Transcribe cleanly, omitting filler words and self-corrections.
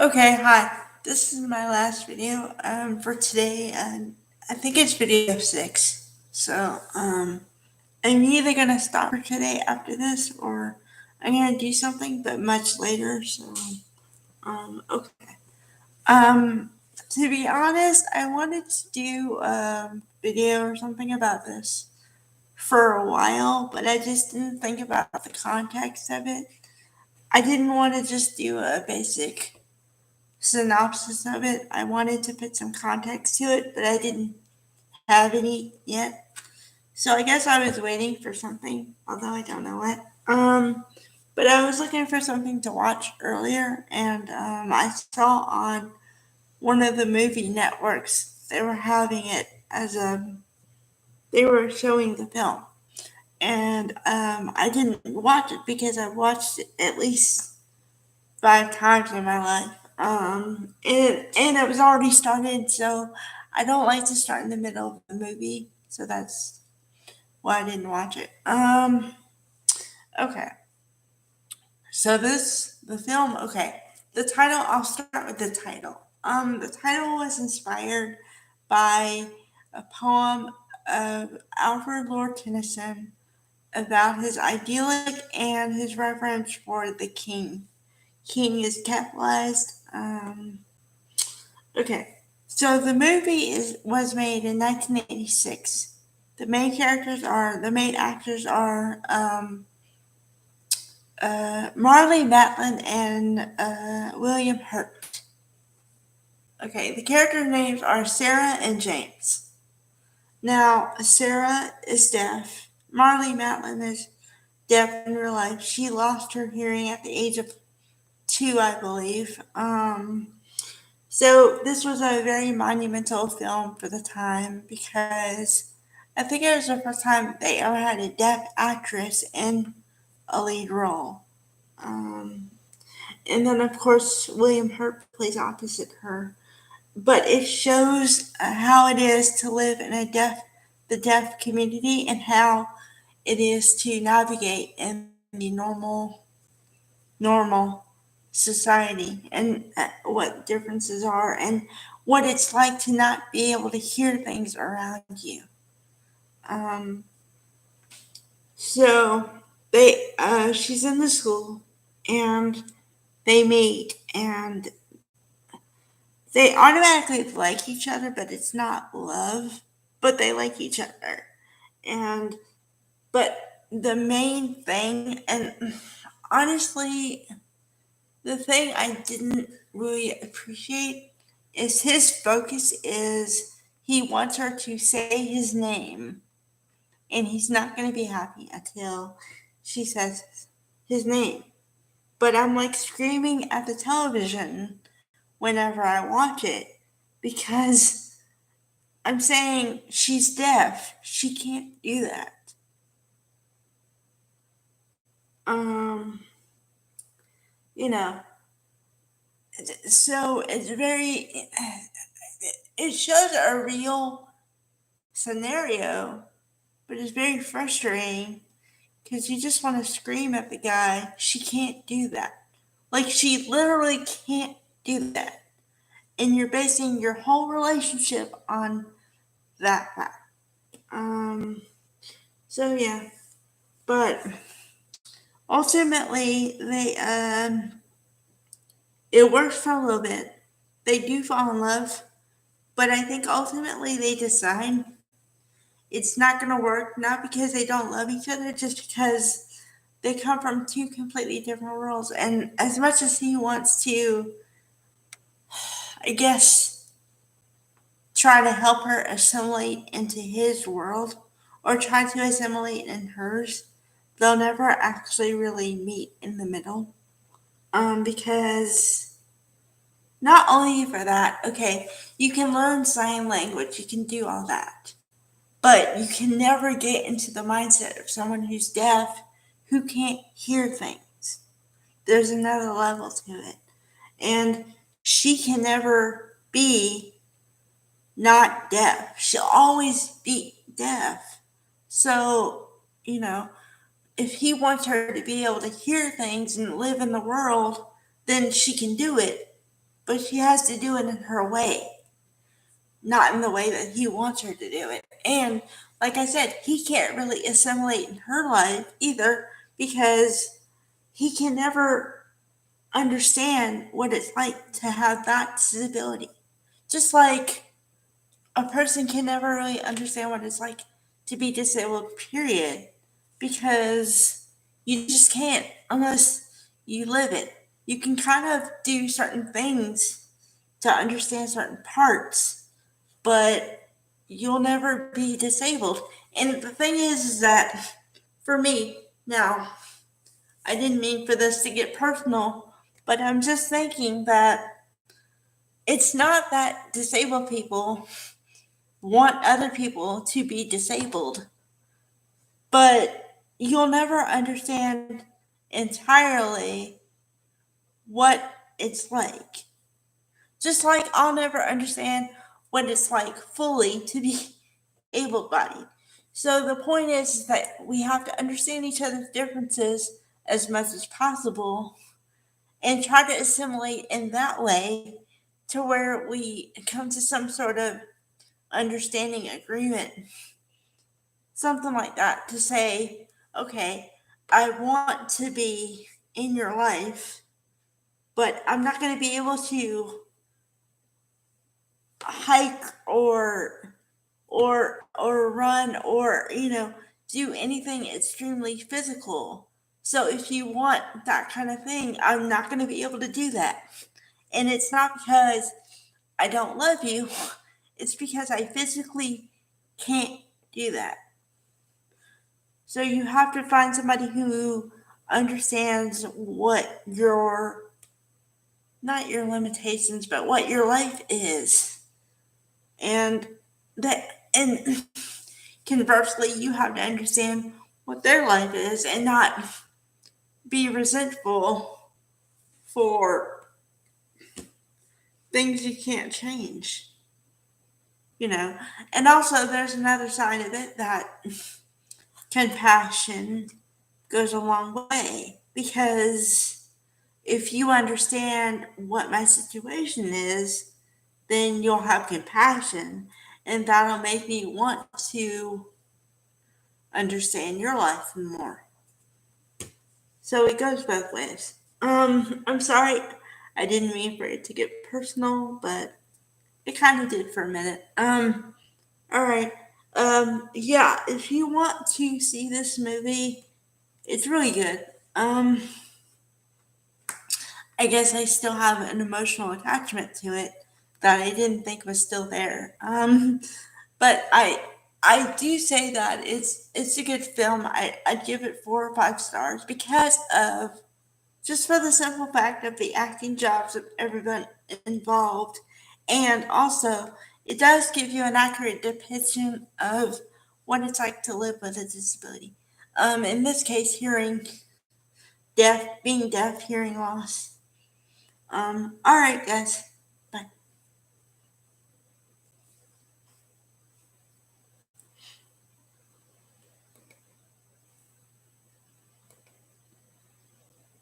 Okay, hi. This is my last video for today, and I think it's video 6. So, I'm either gonna stop for today after this, or I'm gonna do something, but much later. Okay. Um, to be honest, I wanted to do a video or something about this for a while, but I just didn't think about the context of it. I didn't want to just do a basic synopsis of it. I wanted to put some context to it, but I didn't have any yet. So I guess I was waiting for something, although I don't know what. But I was looking for something to watch earlier, and I saw on one of the movie networks they were having it as a they were showing the film, and I didn't watch it because I watched it at least 5 times in my life. And it was already started, so I don't like to start in the middle of the movie, so that's why I didn't watch it. Okay, so the film. Okay, the title. I'll start with the title. The title was inspired by a poem of Alfred Lord Tennyson about his idyllic and his reverence for the king. King is capitalized. Okay, so the movie was made in 1986. The main actors are Marley Matlin and William Hurt. Okay, the characters' names are Sarah and James. Now, Sarah is deaf. Marley Matlin is deaf in real life. She lost her hearing at the age of 2, I believe. So this was a very monumental film for the time because I think it was the first time they ever had a deaf actress in a lead role. Um, and then, of course, William Hurt plays opposite her. But it shows how it is to live in the deaf community, and how it is to navigate in the normal society, and what differences are, and what it's like to not be able to hear things around you. Um, so she's in the school, and they meet, and they automatically like each other, but it's not love, but they like each other. And but the main thing, and honestly, the thing I didn't really appreciate is his focus is he wants her to say his name, and he's not going to be happy until she says his name. But I'm like screaming at the television whenever I watch it because I'm saying she's deaf. She can't do that. Um, you know, so it's very, it shows a real scenario, but it's very frustrating because you just want to scream at the guy. She can't do that. Like, she literally can't do that. And you're basing your whole relationship on that fact. Um, so yeah, but ultimately, it works for a little bit. They do fall in love, but I think ultimately they decide it's not going to work, not because they don't love each other, just because they come from two completely different worlds. And as much as he wants to, I guess, try to help her assimilate into his world or try to assimilate in hers, they'll never actually really meet in the middle. Because not only for that, okay, you can learn sign language, you can do all that, but you can never get into the mindset of someone who's deaf who can't hear things. There's another level to it. And she can never be not deaf. She'll always be deaf. So, you know, if he wants her to be able to hear things and live in the world, then she can do it. but she has to do it in her way, not in the way that he wants her to do it. And like I said, he can't really assimilate in her life either because he can never understand what it's like to have that disability. Just like a person can never really understand what it's like to be disabled, period, because you just can't unless you live it. You can kind of do certain things to understand certain parts, but you'll never be disabled. And the thing is that for me, now, I didn't mean for this to get personal, but I'm just thinking that it's not that disabled people want other people to be disabled, but you'll never understand entirely what it's like. Just like I'll never understand what it's like fully to be able bodied. So the point is that we have to understand each other's differences as much as possible and try to assimilate in that way to where we come to some sort of understanding agreement, something like that, to say, okay, I want to be in your life, but I'm not going to be able to hike or run or do anything extremely physical. So if you want that kind of thing, I'm not going to be able to do that. And it's not because I don't love you, it's because I physically can't do that. So you have to find somebody who understands what your, not your limitations, but what your life is. And that, and conversely, you have to understand what their life is and not be resentful for things you can't change, you know. And also, there's another side of it that compassion goes a long way because if you understand what my situation is, then you'll have compassion and that'll make me want to understand your life more. So it goes both ways. I'm sorry, I didn't mean for it to get personal, but it kind of did for a minute. All right. Yeah, if you want to see this movie, it's really good. I guess I still have an emotional attachment to it that I didn't think was still there. But I do say that it's a good film. I'd give it 4 or 5 stars because of just for the simple fact of the acting jobs of everyone involved, and also it does give you an accurate depiction of what it's like to live with a disability. In this case, being deaf, hearing loss. All right, guys.